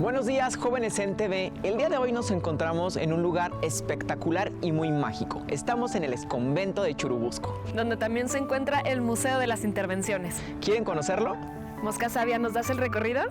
Buenos días, jóvenes en TV. El día de hoy nos encontramos en un lugar espectacular y muy mágico. Estamos en el exconvento de Churubusco, donde también se encuentra el Museo de las Intervenciones. ¿Quieren conocerlo? Mosca Sabia, ¿nos das el recorrido?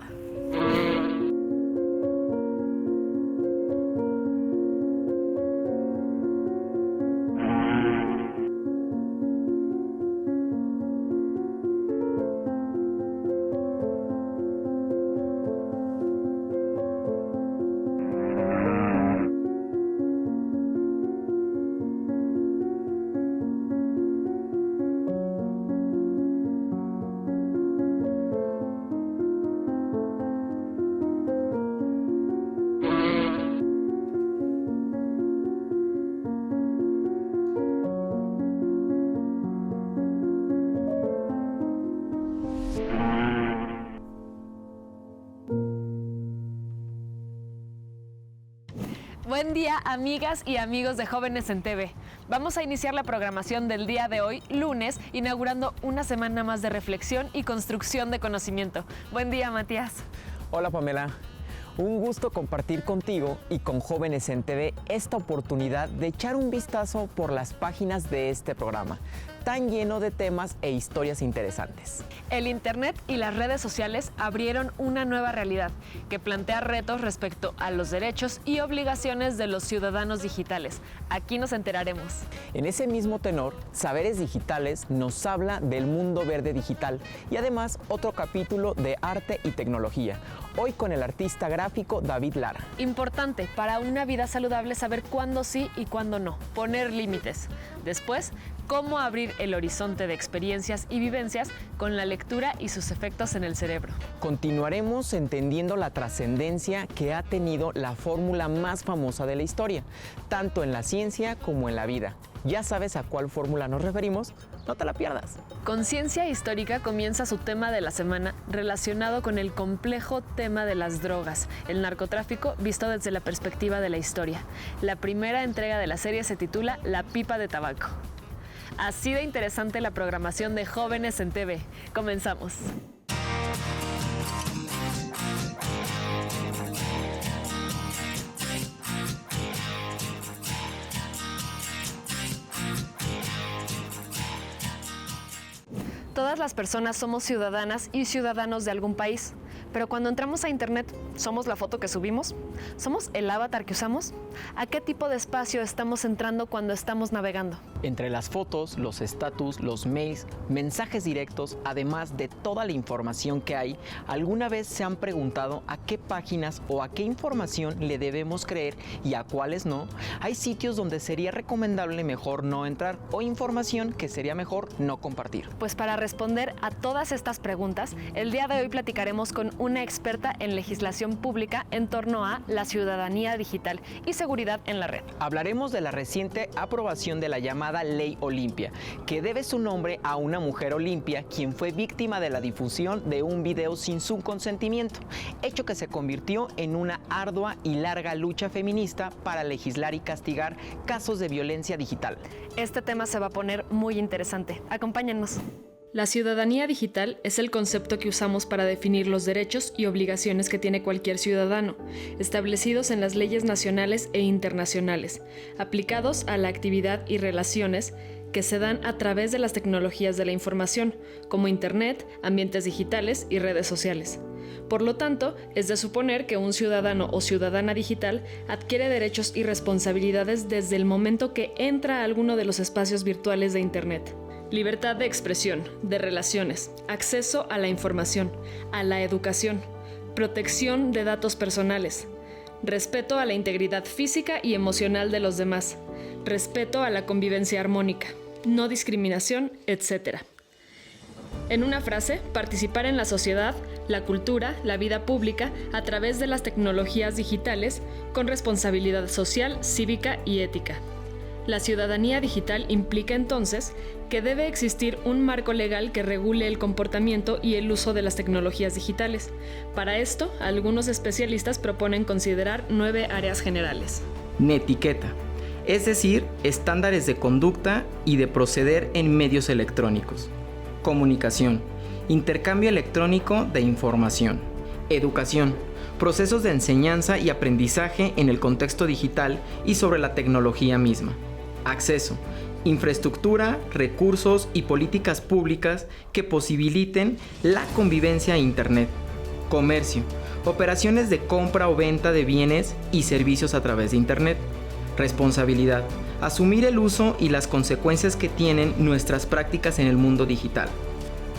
Buen día, amigas y amigos de Jóvenes en TV. Vamos a iniciar la programación del día de hoy, lunes, inaugurando una semana más de reflexión y construcción de conocimiento. Buen día, Matías. Hola, Pamela. Un gusto compartir contigo y con Jóvenes en TV esta oportunidad de echar un vistazo por las páginas de este programa, tan lleno de temas e historias interesantes. El Internet y las redes sociales abrieron una nueva realidad que plantea retos respecto a los derechos y obligaciones de los ciudadanos digitales. Aquí nos enteraremos. En ese mismo tenor, Saberes Digitales nos habla del mundo verde digital y además otro capítulo de arte y tecnología, hoy con el artista gráfico David Lara. Importante para una vida saludable saber cuándo sí y cuándo no, poner límites. Después, cómo abrir el horizonte de experiencias y vivencias con la lectura y sus efectos en el cerebro. Continuaremos entendiendo la trascendencia que ha tenido la fórmula más famosa de la historia, tanto en la ciencia como en la vida. ¿Ya sabes a cuál fórmula nos referimos? No te la pierdas. Conciencia Histórica comienza su tema de la semana relacionado con el complejo tema de las drogas, el narcotráfico visto desde la perspectiva de la historia. La primera entrega de la serie se titula La pipa de tabaco. Así de interesante la programación de Jóvenes en TV. Comenzamos. Todas las personas somos ciudadanas y ciudadanos de algún país, pero cuando entramos a Internet, ¿somos la foto que subimos? ¿Somos el avatar que usamos? ¿A qué tipo de espacio estamos entrando cuando estamos navegando? Entre las fotos, los estatus, los mails, mensajes directos, además de toda la información que hay, ¿alguna vez se han preguntado a qué páginas o a qué información le debemos creer y a cuáles no? Hay sitios donde sería recomendable mejor no entrar o información que sería mejor no compartir. Pues para responder a todas estas preguntas, el día de hoy platicaremos con una experta en legislación pública en torno a la ciudadanía digital y seguridad en la red. Hablaremos de la reciente aprobación de la llamada Ley Olimpia, que debe su nombre a una mujer Olimpia quien fue víctima de la difusión de un video sin su consentimiento, hecho que se convirtió en una ardua y larga lucha feminista para legislar y castigar casos de violencia digital. Este tema se va a poner muy interesante. Acompáñennos. La ciudadanía digital es el concepto que usamos para definir los derechos y obligaciones que tiene cualquier ciudadano, establecidos en las leyes nacionales e internacionales, aplicados a la actividad y relaciones que se dan a través de las tecnologías de la información, como Internet, ambientes digitales y redes sociales. Por lo tanto, es de suponer que un ciudadano o ciudadana digital adquiere derechos y responsabilidades desde el momento que entra a alguno de los espacios virtuales de Internet. Libertad de expresión, de relaciones, acceso a la información, a la educación, protección de datos personales, respeto a la integridad física y emocional de los demás, respeto a la convivencia armónica, no discriminación, etc. En una frase, participar en la sociedad, la cultura, la vida pública a través de las tecnologías digitales con responsabilidad social, cívica y ética. La ciudadanía digital implica entonces que debe existir un marco legal que regule el comportamiento y el uso de las tecnologías digitales. Para esto, algunos especialistas proponen considerar 9 áreas generales. Netiqueta, es decir, estándares de conducta y de proceder en medios electrónicos. Comunicación, intercambio electrónico de información. Educación, procesos de enseñanza y aprendizaje en el contexto digital y sobre la tecnología misma, acceso, infraestructura, recursos y políticas públicas que posibiliten la convivencia a Internet, comercio, operaciones de compra o venta de bienes y servicios a través de Internet, responsabilidad, asumir el uso y las consecuencias que tienen nuestras prácticas en el mundo digital,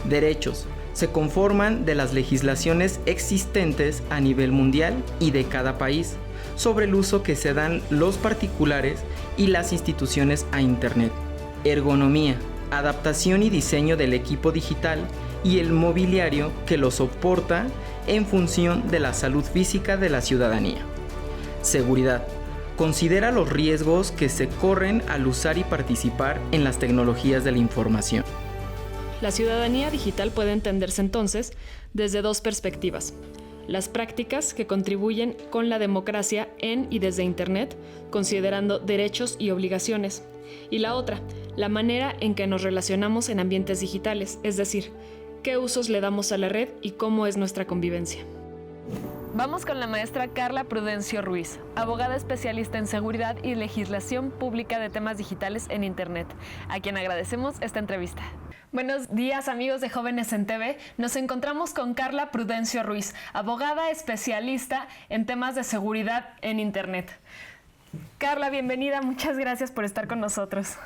derechos, se conforman de las legislaciones existentes a nivel mundial y de cada país sobre el uso que se dan los particulares y las instituciones a Internet. Ergonomía, adaptación y diseño del equipo digital y el mobiliario que lo soporta en función de la salud física de la ciudadanía. Seguridad. Considera los riesgos que se corren al usar y participar en las tecnologías de la información. La ciudadanía digital puede entenderse entonces desde dos perspectivas. Las prácticas que contribuyen con la democracia en y desde Internet, considerando derechos y obligaciones. Y la otra, la manera en que nos relacionamos en ambientes digitales, es decir, qué usos le damos a la red y cómo es nuestra convivencia. Vamos con la maestra Carla Prudencio Ruiz, abogada especialista en seguridad y legislación pública de temas digitales en Internet, a quien agradecemos esta entrevista. Buenos días, amigos de Jóvenes en TV. Nos encontramos con Carla Prudencio Ruiz, abogada especialista en temas de seguridad en Internet. Carla, bienvenida. Muchas gracias por estar con nosotros.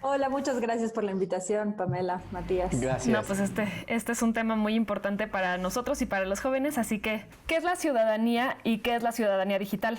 Hola, muchas gracias por la invitación, Pamela, Matías. Gracias. No, pues este es un tema muy importante para nosotros y para los jóvenes, así que, ¿qué es la ciudadanía y qué es la ciudadanía digital?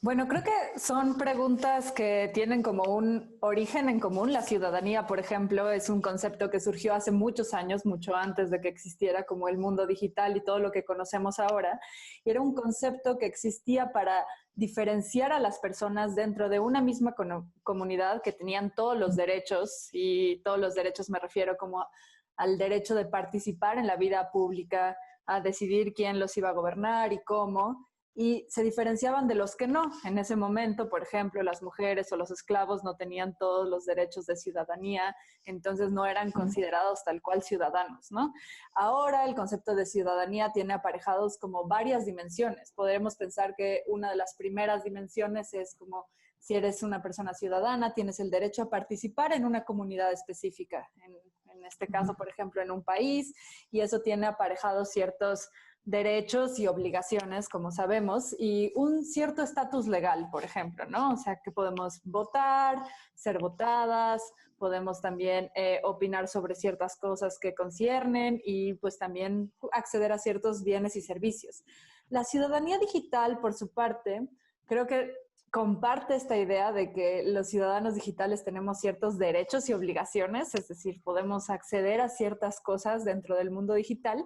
Bueno, creo que son preguntas que tienen como un origen en común. La ciudadanía, por ejemplo, es un concepto que surgió hace muchos años, mucho antes de que existiera como el mundo digital y todo lo que conocemos ahora. Y era un concepto que existía para diferenciar a las personas dentro de una misma comunidad que tenían todos los derechos, y todos los derechos me refiero como al derecho de participar en la vida pública, a decidir quién los iba a gobernar y cómo. Y se diferenciaban de los que no. En ese momento, por ejemplo, las mujeres o los esclavos no tenían todos los derechos de ciudadanía, entonces no eran considerados tal cual ciudadanos, ¿no? Ahora el concepto de ciudadanía tiene aparejados como varias dimensiones. Podemos pensar que una de las primeras dimensiones es como si eres una persona ciudadana, tienes el derecho a participar en una comunidad específica, en este caso, por ejemplo, en un país, y eso tiene aparejados ciertos derechos y obligaciones, como sabemos, y un cierto estatus legal, por ejemplo, ¿no? O sea, que podemos votar, ser votadas, podemos también opinar sobre ciertas cosas que conciernen y pues también acceder a ciertos bienes y servicios. La ciudadanía digital, por su parte, creo que comparte esta idea de que los ciudadanos digitales tenemos ciertos derechos y obligaciones, es decir, podemos acceder a ciertas cosas dentro del mundo digital,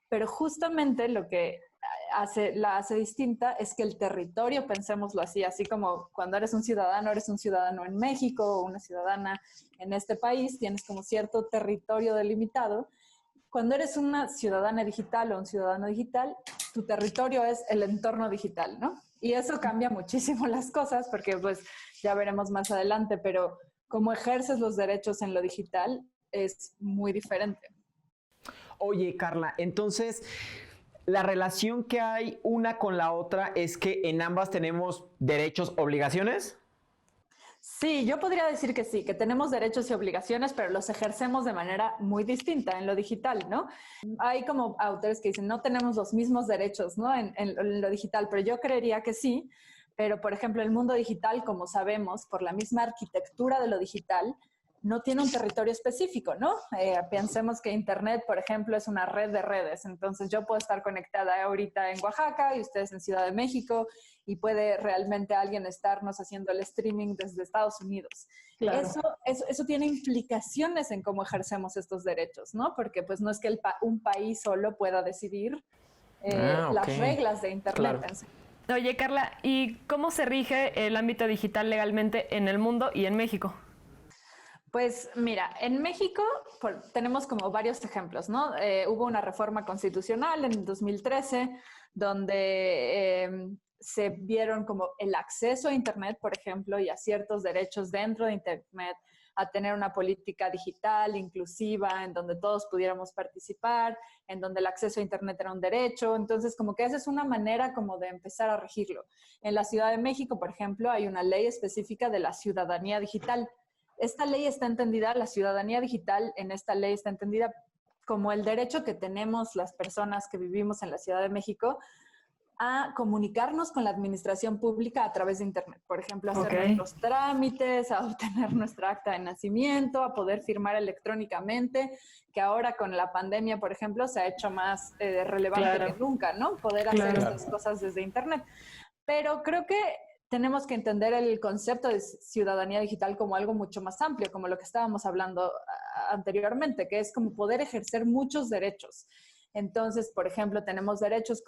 pero justamente lo que la hace distinta es que el territorio, pensémoslo así como cuando eres un ciudadano en México o una ciudadana en este país, tienes como cierto territorio delimitado. Cuando eres una ciudadana digital o un ciudadano digital, tu territorio es el entorno digital, ¿no? Y eso cambia muchísimo las cosas porque pues ya veremos más adelante, pero cómo ejerces los derechos en lo digital es muy diferente. Oye, Carla, entonces, la relación que hay una con la otra es que en ambas tenemos derechos, obligaciones. Sí, yo podría decir que sí, que tenemos derechos y obligaciones, pero los ejercemos de manera muy distinta en lo digital, ¿no? Hay como autores que dicen, no tenemos los mismos derechos, ¿no? En lo digital, pero yo creería que sí. Pero, por ejemplo, el mundo digital, como sabemos, por la misma arquitectura de lo digital, no tiene un territorio específico, ¿no? Pensemos que Internet, por ejemplo, es una red de redes. Entonces, yo puedo estar conectada ahorita en Oaxaca y ustedes en Ciudad de México, y puede realmente alguien estarnos haciendo el streaming desde Estados Unidos. Claro. Eso tiene implicaciones en cómo ejercemos estos derechos, ¿no? Porque pues no es que un país solo pueda decidir las reglas de Internet. Claro. Oye, Carla, ¿y cómo se rige el ámbito digital legalmente en el mundo y en México? Pues mira, en México tenemos como varios ejemplos, ¿no? Hubo una reforma constitucional en 2013 donde se vieron como el acceso a Internet, por ejemplo, y a ciertos derechos dentro de Internet, a tener una política digital inclusiva en donde todos pudiéramos participar, en donde el acceso a Internet era un derecho. Entonces, como que esa es una manera como de empezar a regirlo. En la Ciudad de México, por ejemplo, hay una ley específica de la ciudadanía digital. Esta ley está entendida, la ciudadanía digital en esta ley está entendida como el derecho que tenemos las personas que vivimos en la Ciudad de México a comunicarnos con la administración pública a través de Internet. Por ejemplo, hacer nuestros trámites, a obtener nuestra acta de nacimiento, a poder firmar electrónicamente, que ahora con la pandemia, por ejemplo, se ha hecho más relevante que nunca, ¿no? Poder hacer estas cosas desde Internet. Pero creo que tenemos que entender el concepto de ciudadanía digital como algo mucho más amplio, como lo que estábamos hablando anteriormente, que es como poder ejercer muchos derechos. Entonces, por ejemplo, tenemos derechos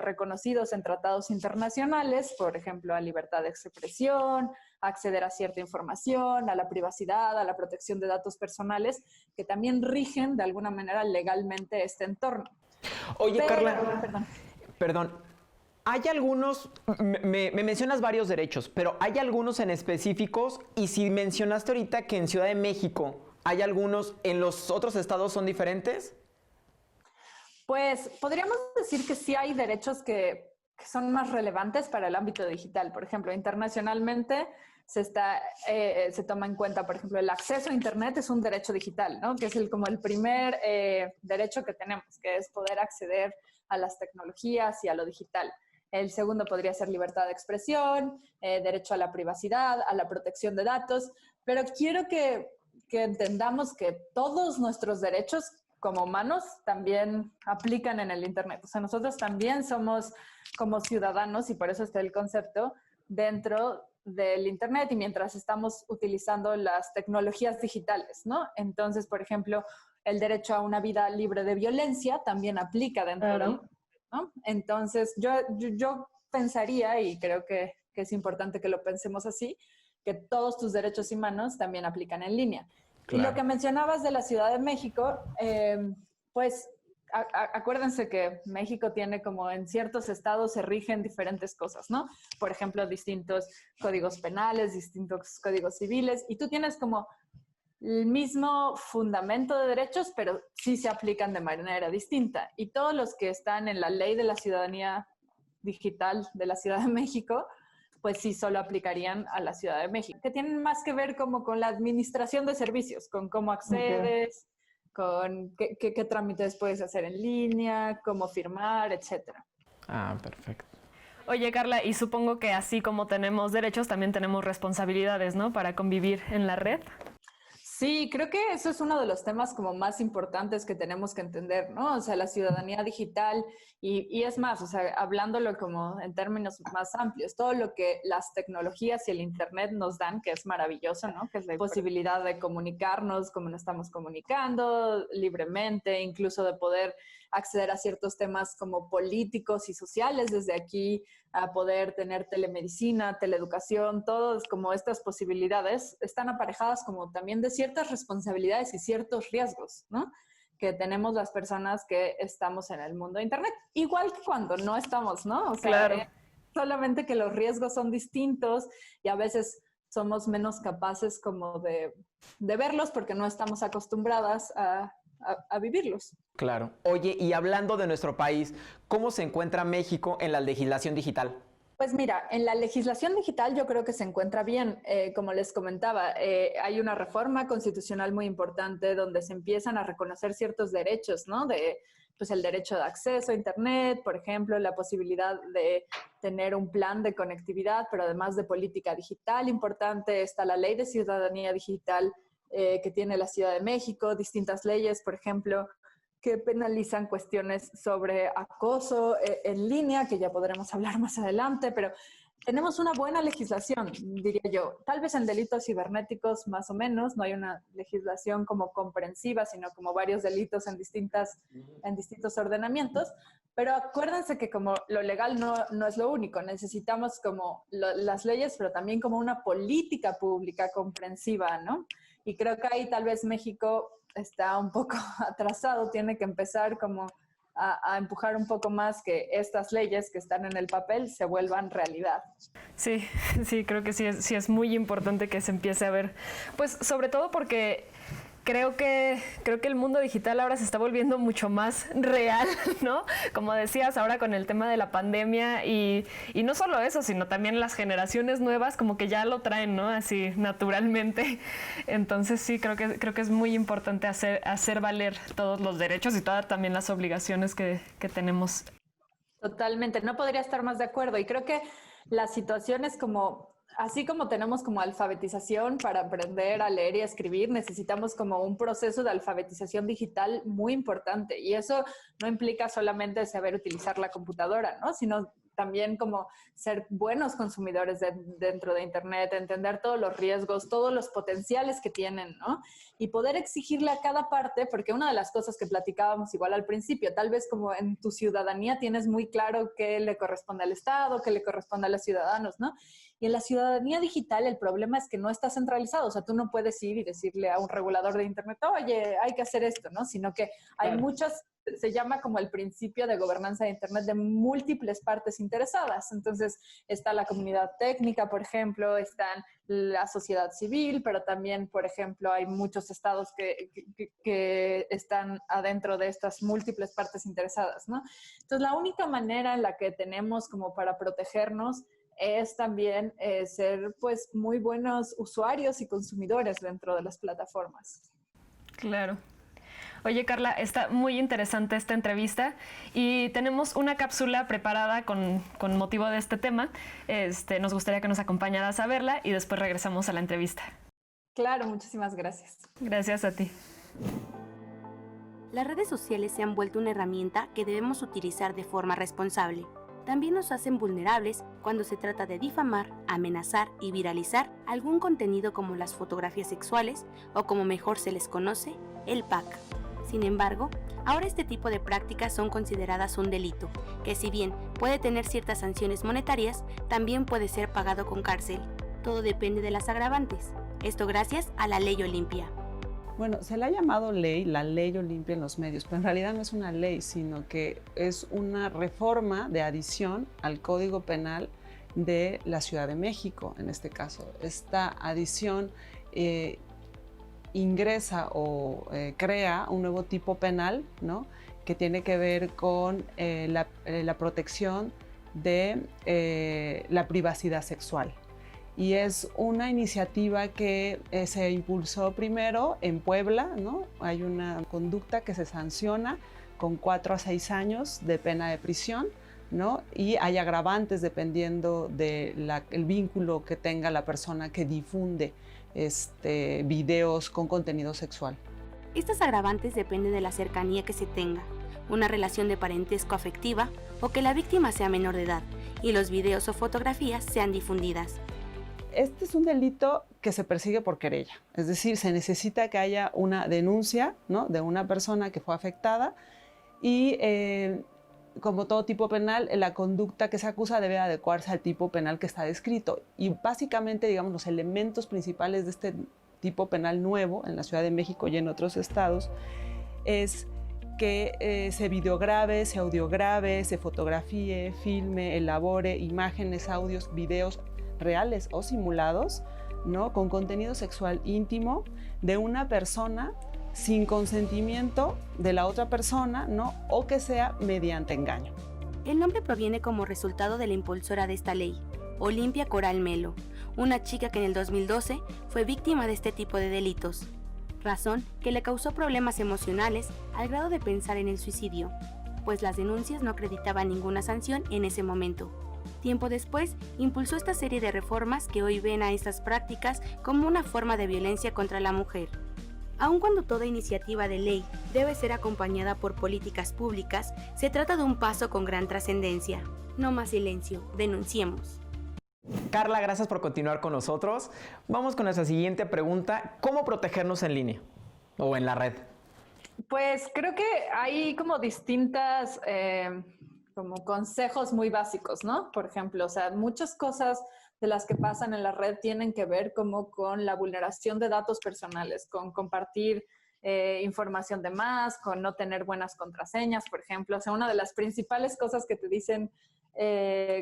reconocidos en tratados internacionales, por ejemplo, a libertad de expresión, a acceder a cierta información, a la privacidad, a la protección de datos personales, que también rigen de alguna manera legalmente este entorno. Oye, Carla, perdón. Hay algunos, me mencionas varios derechos, pero hay algunos en específicos, y si mencionaste ahorita que en Ciudad de México hay algunos, ¿en los otros estados son diferentes? Pues podríamos decir que sí hay derechos que son más relevantes para el ámbito digital. Por ejemplo, internacionalmente se toma en cuenta, por ejemplo, el acceso a Internet es un derecho digital, ¿no? Que es como el primer derecho que tenemos, que es poder acceder a las tecnologías y a lo digital. El segundo podría ser libertad de expresión, derecho a la privacidad, a la protección de datos, pero quiero que entendamos que todos nuestros derechos como humanos también aplican en el Internet. O sea, nosotros también somos como ciudadanos, y por eso está el concepto, dentro del Internet y mientras estamos utilizando las tecnologías digitales, ¿no? Entonces, por ejemplo, el derecho a una vida libre de violencia también aplica dentro del Internet, ¿no? Entonces, yo pensaría, y creo que es importante que lo pensemos así, que todos tus derechos humanos también aplican en línea. Claro. Y lo que mencionabas de la Ciudad de México, pues acuérdense que México tiene como en ciertos estados se rigen diferentes cosas, ¿no? Por ejemplo, distintos códigos penales, distintos códigos civiles, y tú tienes como el mismo fundamento de derechos, pero sí se aplican de manera distinta. Y todos los que están en la ley de la ciudadanía digital de la Ciudad de México, pues sí solo aplicarían a la Ciudad de México, que tienen más que ver como con la administración de servicios, con cómo accedes, con qué trámites puedes hacer en línea, cómo firmar, etcétera. Ah, perfecto. Oye, Carla, y supongo que así como tenemos derechos, también tenemos responsabilidades, ¿no? Para convivir en la red. Sí, creo que eso es uno de los temas como más importantes que tenemos que entender, ¿no? O sea, la ciudadanía digital y es más, o sea, hablándolo como en términos más amplios, todo lo que las tecnologías y el Internet nos dan, que es maravilloso, ¿no? Que es la posibilidad de comunicarnos como nos estamos comunicando libremente, incluso de poder acceder a ciertos temas como políticos y sociales desde aquí, a poder tener telemedicina, teleeducación, todas como estas posibilidades están aparejadas como también de ciertas responsabilidades y ciertos riesgos, ¿no? Que tenemos las personas que estamos en el mundo de Internet. Igual que cuando no estamos, ¿no? O sea, claro. Solamente que los riesgos son distintos y a veces somos menos capaces como de verlos porque no estamos acostumbradas a vivirlos. Claro. Oye, y hablando de nuestro país, ¿cómo se encuentra México en la legislación digital? Pues mira, en la legislación digital yo creo que se encuentra bien. Como les comentaba, hay una reforma constitucional muy importante donde se empiezan a reconocer ciertos derechos, ¿no? Pues el derecho de acceso a Internet, por ejemplo, la posibilidad de tener un plan de conectividad, pero además de política digital importante. Está la Ley de Ciudadanía Digital que tiene la Ciudad de México, distintas leyes, por ejemplo, que penalizan cuestiones sobre acoso en línea, que ya podremos hablar más adelante, pero tenemos una buena legislación, diría yo. Tal vez en delitos cibernéticos más o menos, no hay una legislación como comprensiva, sino como varios delitos en distintos ordenamientos, pero acuérdense que como lo legal no es lo único, necesitamos como las leyes, pero también como una política pública comprensiva, ¿no? Y creo que ahí tal vez México está un poco atrasado, tiene que empezar como a empujar un poco más que estas leyes que están en el papel se vuelvan realidad. Sí, sí, creo que sí es muy importante que se empiece a ver, pues sobre todo porque creo que el mundo digital ahora se está volviendo mucho más real, ¿no? Como decías, ahora con el tema de la pandemia y no solo eso, sino también las generaciones nuevas como que ya lo traen, ¿no? Así naturalmente. Entonces sí, creo que es muy importante hacer valer todos los derechos y todas también las obligaciones que tenemos. Totalmente, no podría estar más de acuerdo. Y creo que la situación es como, así como tenemos como alfabetización para aprender a leer y a escribir, necesitamos como un proceso de alfabetización digital muy importante. Y eso no implica solamente saber utilizar la computadora, ¿no? Sino también como ser buenos consumidores dentro de Internet, entender todos los riesgos, todos los potenciales que tienen, ¿no? Y poder exigirle a cada parte, porque una de las cosas que platicábamos igual al principio, tal vez como en tu ciudadanía tienes muy claro qué le corresponde al Estado, qué le corresponde a los ciudadanos, ¿no? Y en la ciudadanía digital el problema es que no está centralizado, o sea, tú no puedes ir y decirle a un regulador de Internet, oye, hay que hacer esto, ¿no? Sino que hay muchas, se llama como el principio de gobernanza de Internet de múltiples partes interesadas. Entonces está la comunidad técnica, por ejemplo, está la sociedad civil, pero también, por ejemplo, hay muchos estados que están adentro de estas múltiples partes interesadas, ¿no? Entonces la única manera en la que tenemos como para protegernos es también ser pues muy buenos usuarios y consumidores dentro de las plataformas. Claro. Oye, Carla, está muy interesante esta entrevista y tenemos una cápsula preparada con motivo de este tema. Nos gustaría que nos acompañaras a verla y después regresamos a la entrevista. Claro, muchísimas gracias. Gracias a ti. Las redes sociales se han vuelto una herramienta que debemos utilizar de forma responsable. También nos hacen vulnerables cuando se trata de difamar, amenazar y viralizar algún contenido como las fotografías sexuales o como mejor se les conoce, el pack. Sin embargo, ahora este tipo de prácticas son consideradas un delito, que si bien puede tener ciertas sanciones monetarias, también puede ser pagado con cárcel. Todo depende de las agravantes. Esto gracias a la Ley Olimpia. Bueno, se le ha llamado ley, la Ley Olimpia en los medios, pero en realidad no es una ley, sino que es una reforma de adición al Código Penal de la Ciudad de México, en este caso. Esta adición ingresa o crea un nuevo tipo penal, ¿no?, que tiene que ver con la protección de la privacidad sexual. Y es una iniciativa que se impulsó primero en Puebla, ¿no? Hay una conducta que se sanciona con 4 a 6 años de pena de prisión, ¿no? Y hay agravantes dependiendo del vínculo que tenga la persona que difunde videos con contenido sexual. Estas agravantes dependen de la cercanía que se tenga, una relación de parentesco afectiva o que la víctima sea menor de edad y los videos o fotografías sean difundidas. Este es un delito que se persigue por querella, es decir, se necesita que haya una denuncia, ¿no?, de una persona que fue afectada y como todo tipo penal, la conducta que se acusa debe adecuarse al tipo penal que está descrito. Y básicamente, digamos, los elementos principales de este tipo penal nuevo en la Ciudad de México y en otros estados es que se videograbe, se audiograve, se fotografíe, filme, elabore imágenes, audios, videos reales o simulados, ¿no?, con contenido sexual íntimo de una persona sin consentimiento de la otra persona, ¿no?, o que sea mediante engaño. El nombre proviene como resultado de la impulsora de esta ley, Olimpia Coral Melo, una chica que en el 2012 fue víctima de este tipo de delitos, razón que le causó problemas emocionales al grado de pensar en el suicidio, pues las denuncias no acreditaban ninguna sanción en ese momento. Tiempo después, impulsó esta serie de reformas que hoy ven a estas prácticas como una forma de violencia contra la mujer. Aun cuando toda iniciativa de ley debe ser acompañada por políticas públicas, se trata de un paso con gran trascendencia. No más silencio, denunciemos. Carla, gracias por continuar con nosotros. Vamos con nuestra siguiente pregunta. ¿Cómo protegernos en línea o en la red? Pues creo que hay como distintas como consejos muy básicos, ¿no? Por ejemplo, o sea, muchas cosas de las que pasan en la red tienen que ver como con la vulneración de datos personales, con compartir información de más, con no tener buenas contraseñas, por ejemplo. O sea, una de las principales cosas que te dicen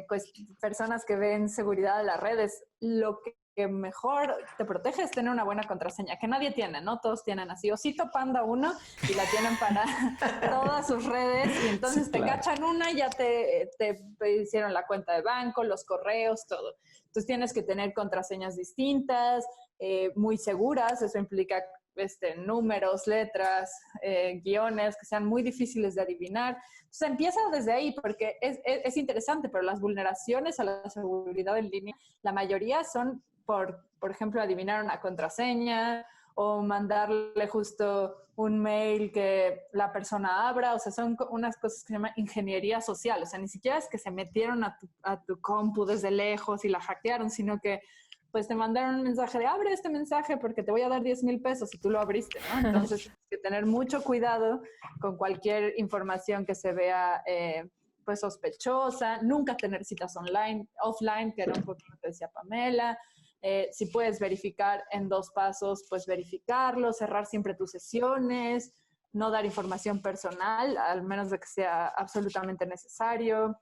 pues, personas que ven seguridad de las redes, lo que mejor te protege es tener una buena contraseña, que nadie tiene, ¿no? Todos tienen así, Osito Panda 1, y la tienen para todas sus redes, y entonces sí, claro, te cachan una y ya te hicieron la cuenta de banco, los correos, todo. Entonces tienes que tener contraseñas distintas, muy seguras, eso implica números, letras, guiones que sean muy difíciles de adivinar. Entonces empieza desde ahí porque es interesante, pero las vulneraciones a la seguridad en línea, la mayoría son por ejemplo, adivinar una contraseña o mandarle justo un mail que la persona abra. O sea, son unas cosas que se llaman ingeniería social. O sea, ni siquiera es que se metieron a tu compu desde lejos y la hackearon, sino que pues te mandaron un mensaje de abre este mensaje porque te voy a dar 10,000 pesos y tú lo abriste, ¿no? Entonces, tienes que tener mucho cuidado con cualquier información que se vea pues sospechosa, nunca tener citas offline, que era un poco lo que decía Pamela. Si puedes verificar en 2 pasos, pues verificarlo, cerrar siempre tus sesiones, no dar información personal, al menos de que sea absolutamente necesario.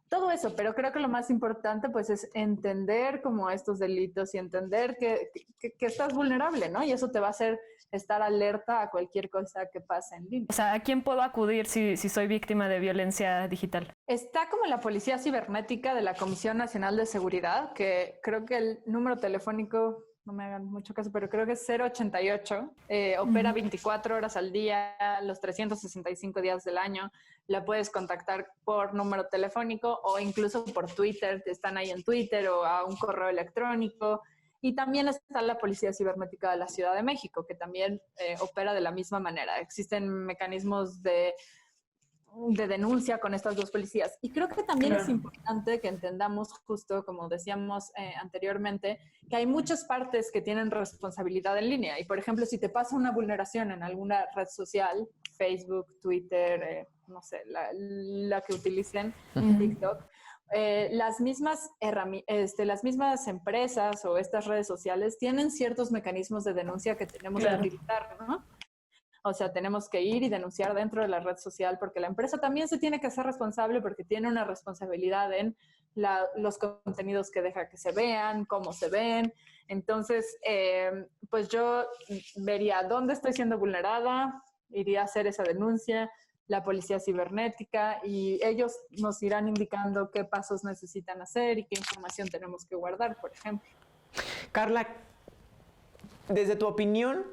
Todo eso, pero creo que lo más importante pues es entender como estos delitos y entender que estás vulnerable, ¿no? Y eso te va a hacer estar alerta a cualquier cosa que pase en línea. O sea, ¿a quién puedo acudir si soy víctima de violencia digital? Está como la Policía Cibernética de la Comisión Nacional de Seguridad, que creo que el número telefónico, no me hagan mucho caso, pero creo que es 088, opera 24 horas al día, los 365 días del año. La puedes contactar por número telefónico o incluso por Twitter, están ahí en Twitter, o a un correo electrónico. Y también está la Policía Cibernética de la Ciudad de México, que también opera de la misma manera. Existen mecanismos de denuncia con estas 2 policías. Y creo que también es importante que entendamos, justo como decíamos anteriormente, que hay muchas partes que tienen responsabilidad en línea. Y, por ejemplo, si te pasa una vulneración en alguna red social, Facebook, Twitter, no sé, la que utilicen, TikTok, las mismas empresas o estas redes sociales tienen ciertos mecanismos de denuncia que tenemos que utilizar, ¿no? O sea, tenemos que ir y denunciar dentro de la red social porque la empresa también se tiene que hacer responsable porque tiene una responsabilidad en los contenidos que deja que se vean, cómo se ven. Entonces, pues yo vería dónde estoy siendo vulnerada, iría a hacer esa denuncia, la Policía Cibernética, y ellos nos irán indicando qué pasos necesitan hacer y qué información tenemos que guardar, por ejemplo. Carla, desde tu opinión,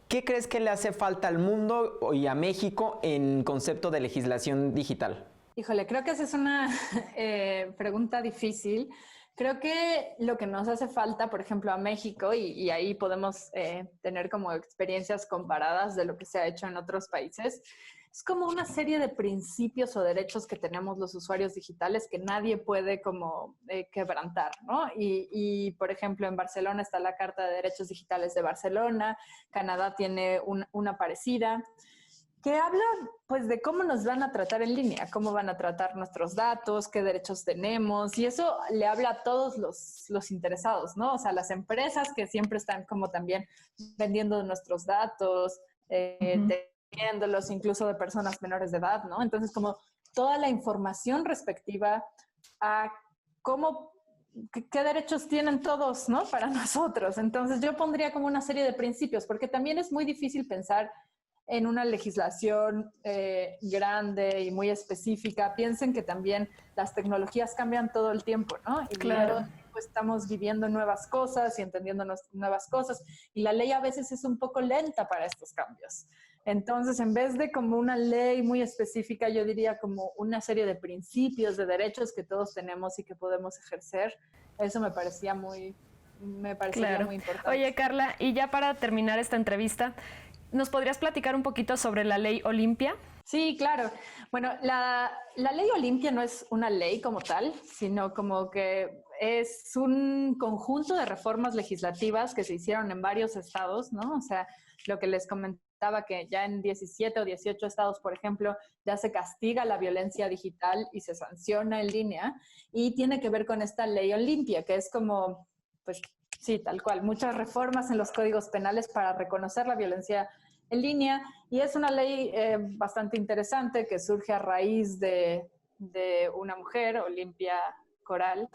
¿qué crees que le hace falta al mundo y a México en concepto de legislación digital? Híjole, creo que esa es una pregunta difícil. Creo que lo que nos hace falta, por ejemplo, a México, y ahí podemos tener como experiencias comparadas de lo que se ha hecho en otros países, es como una serie de principios o derechos que tenemos los usuarios digitales que nadie puede como quebrantar, ¿no? Y, por ejemplo, en Barcelona está la Carta de Derechos Digitales de Barcelona, Canadá tiene una parecida, que habla pues de cómo nos van a tratar en línea, cómo van a tratar nuestros datos, qué derechos tenemos, y eso le habla a todos los interesados, ¿no? O sea, las empresas que siempre están como también vendiendo nuestros datos, teniéndolos incluso de personas menores de edad, ¿no? Entonces, como toda la información respectiva a qué derechos tienen todos, ¿no? Para nosotros. Entonces, yo pondría como una serie de principios, porque también es muy difícil pensar en una legislación grande y muy específica. Piensen que también las tecnologías cambian todo el tiempo, ¿no? Y todo el tiempo estamos viviendo nuevas cosas y entendiendo nuevas cosas. Y la ley a veces es un poco lenta para estos cambios. Entonces, en vez de como una ley muy específica, yo diría como una serie de principios, de derechos que todos tenemos y que podemos ejercer. Eso me parecía muy importante. Oye, Carla, y ya para terminar esta entrevista, ¿nos podrías platicar un poquito sobre la ley Olimpia? Sí, claro. Bueno, la ley Olimpia no es una ley como tal, sino como que es un conjunto de reformas legislativas que se hicieron en varios estados, ¿no? O sea, lo que les comentaba, que ya en 17 o 18 estados, por ejemplo, ya se castiga la violencia digital y se sanciona en línea, y tiene que ver con esta ley Olimpia, que es como, pues sí, tal cual, muchas reformas en los códigos penales para reconocer la violencia en línea, y es una ley bastante interesante que surge a raíz de una mujer, Olimpia Coral,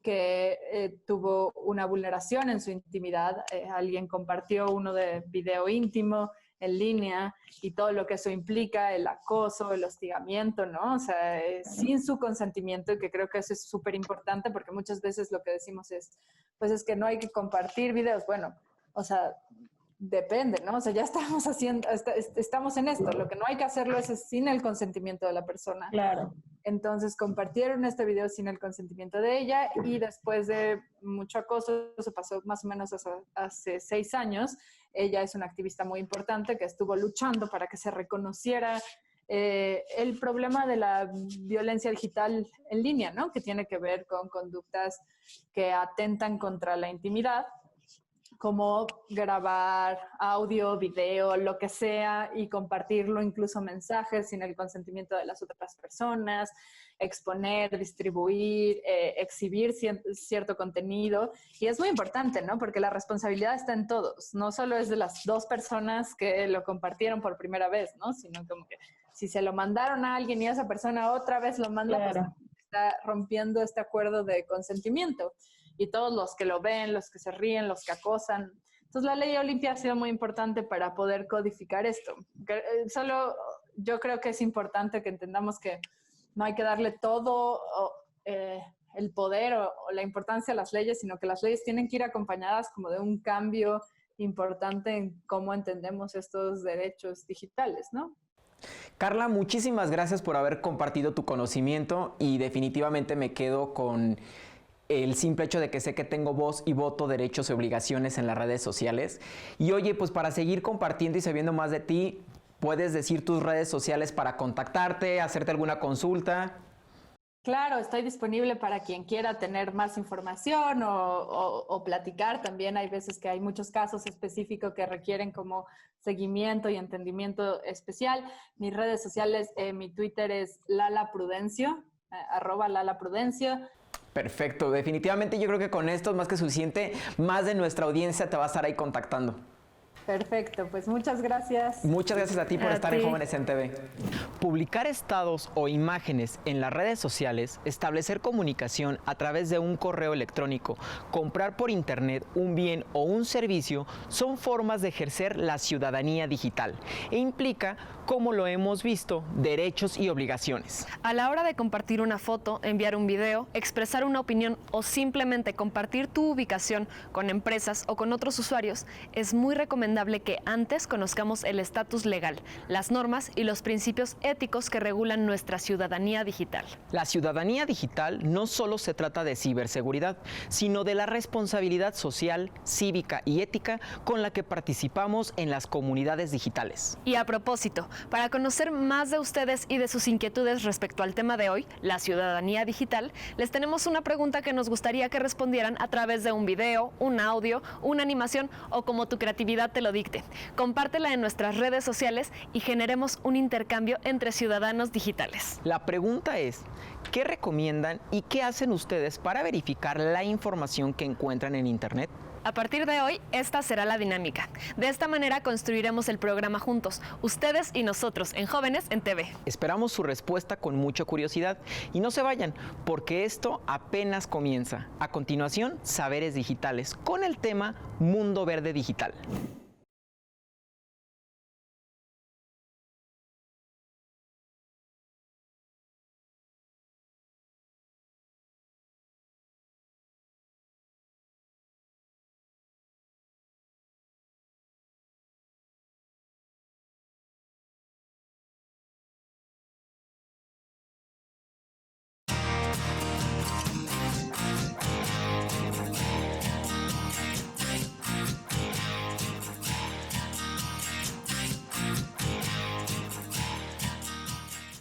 que tuvo una vulneración en su intimidad. Alguien compartió uno de video íntimo en línea y todo lo que eso implica, el acoso, el hostigamiento, ¿no? O sea, sin su consentimiento, y que creo que eso es súper importante, porque muchas veces lo que decimos es, pues es que no hay que compartir videos. Bueno, o sea, depende, ¿no? O sea, ya estamos estamos en esto. Lo que no hay que hacerlo es sin el consentimiento de la persona. Claro. Entonces compartieron este video sin el consentimiento de ella, y después de mucho acoso, eso pasó más o menos hace 6 años, ella es una activista muy importante que estuvo luchando para que se reconociera el problema de la violencia digital en línea, ¿no? Que tiene que ver con conductas que atentan contra la intimidad, como grabar audio, video, lo que sea, y compartirlo, incluso mensajes sin el consentimiento de las otras personas, exponer, distribuir, exhibir cierto contenido. Y es muy importante, ¿no? Porque la responsabilidad está en todos. No solo es de las 2 personas que lo compartieron por primera vez, ¿no? Sino como que si se lo mandaron a alguien y esa persona otra vez lo manda, claro, pues está rompiendo este acuerdo de consentimiento. Y todos los que lo ven, los que se ríen, los que acosan. Entonces la ley Olimpia ha sido muy importante para poder codificar esto. Solo yo creo que es importante que entendamos que no hay que darle todo el poder o la importancia a las leyes, sino que las leyes tienen que ir acompañadas como de un cambio importante en cómo entendemos estos derechos digitales, ¿no? Carla, muchísimas gracias por haber compartido tu conocimiento, y definitivamente me quedo con el simple hecho de que sé que tengo voz y voto, derechos y obligaciones en las redes sociales. Y oye, pues para seguir compartiendo y sabiendo más de ti, ¿puedes decir tus redes sociales para contactarte, hacerte alguna consulta? Claro, estoy disponible para quien quiera tener más información o platicar. También hay veces que hay muchos casos específicos que requieren como seguimiento y entendimiento especial. Mis redes sociales, mi Twitter es @LalaPrudencio, @LalaPrudencio. Perfecto, definitivamente yo creo que con esto es más que suficiente. Más de nuestra audiencia te va a estar ahí contactando. Perfecto, pues muchas gracias. Muchas gracias a ti por estar en Jóvenes en TV. Publicar estados o imágenes en las redes sociales, establecer comunicación a través de un correo electrónico, comprar por internet un bien o un servicio, son formas de ejercer la ciudadanía digital e implica, como lo hemos visto, derechos y obligaciones. A la hora de compartir una foto, enviar un video, expresar una opinión o simplemente compartir tu ubicación con empresas o con otros usuarios, es muy recomendable que antes conozcamos el estatus legal, las normas y los principios éticos que regulan nuestra ciudadanía digital. La ciudadanía digital no solo se trata de ciberseguridad, sino de la responsabilidad social, cívica y ética con la que participamos en las comunidades digitales. Y a propósito, para conocer más de ustedes y de sus inquietudes respecto al tema de hoy, la ciudadanía digital, les tenemos una pregunta que nos gustaría que respondieran a través de un video, un audio, una animación o como tu creatividad te lo dicte. Compártela en nuestras redes sociales y generemos un intercambio entre ciudadanos digitales. La pregunta es, ¿qué recomiendan y qué hacen ustedes para verificar la información que encuentran en Internet? A partir de hoy, esta será la dinámica. De esta manera construiremos el programa juntos, ustedes y nosotros, en Jóvenes en TV. Esperamos su respuesta con mucha curiosidad y no se vayan, porque esto apenas comienza. A continuación, Saberes Digitales, con el tema Mundo Verde Digital.